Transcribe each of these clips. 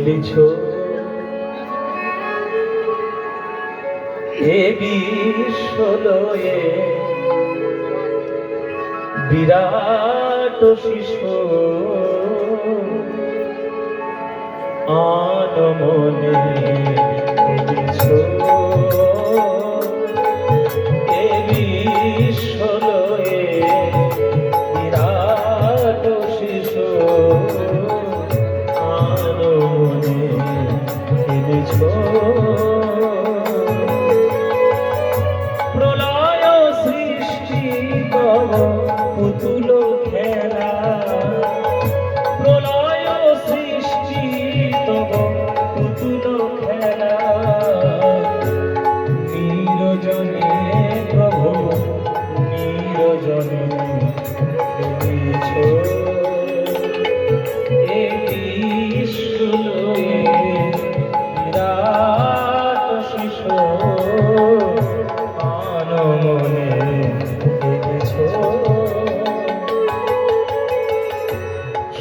খেলিছ এ বিশ্বলয়ে বিরাট শিশু আনমনে খেলিছ এ বিশ্বলয়ে বিরাট শিশু আনমনে খেলিছ প্রলয় সৃষ্টি তব পুতুল খেলা প্রলয় সৃষ্টি তব পুতুল খেলা নিরজনে প্রভু নিরজনে খেলিছ এ বিশ্বলয়ে বিরাট শিশু আনমনে খেলিছ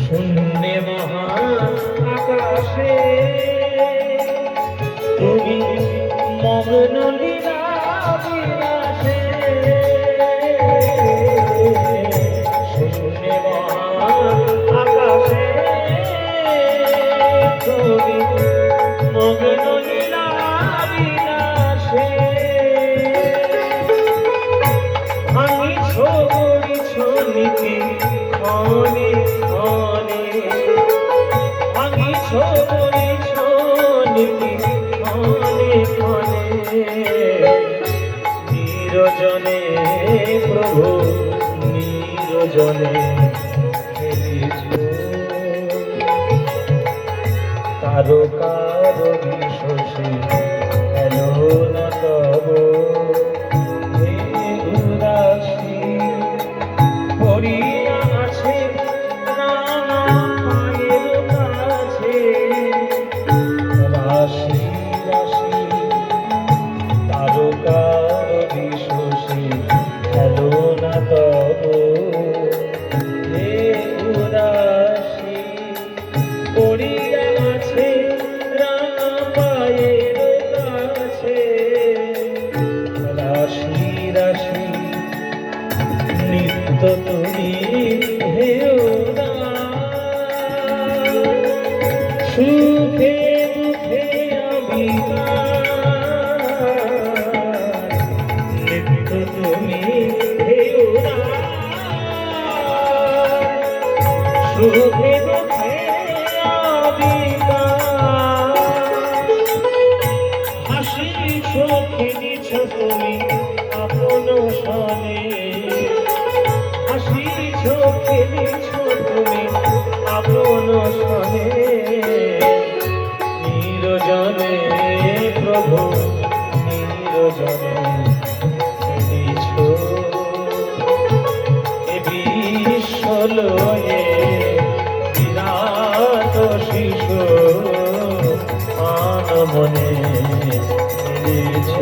শূন্যে মহান আকাশে তুমি মগ্ন লীলা বিলাসে শূন্যে মহান আকাশে তুমি মগ্ন লীলা বিলাসে ভাঙিছ গড়িছ নীতি ক্ষণে ক্ষণে ভাঙিছ গড়িছ নীতি ক্ষণে ক্ষণে নিরজনে প্রভু নিরজনে খেলিছ তারকার বিশ্বসী এলো না তব হে উদাসী পড়িয়া আছে নানা পায়ের কাছে রাশি রাশি তারকার বিশ্বসী এলো না তব হে উদাসী পড়িয়া আছে রানা পায়ের কাছে রাশি রাশি নিত্য তুমি হে সুখে দুঃখে নিত্য তুমি হে সুখে দুঃখে হাসি চোখে দিছ তুমি আপন সনে হাসি চোখে দিছ তুমি আপন সনে নিরজনে প্রভু নিরজনে খেলিছ এ বিশ্বলয়ে বিরাট শিশু আনমনে খেলিছ।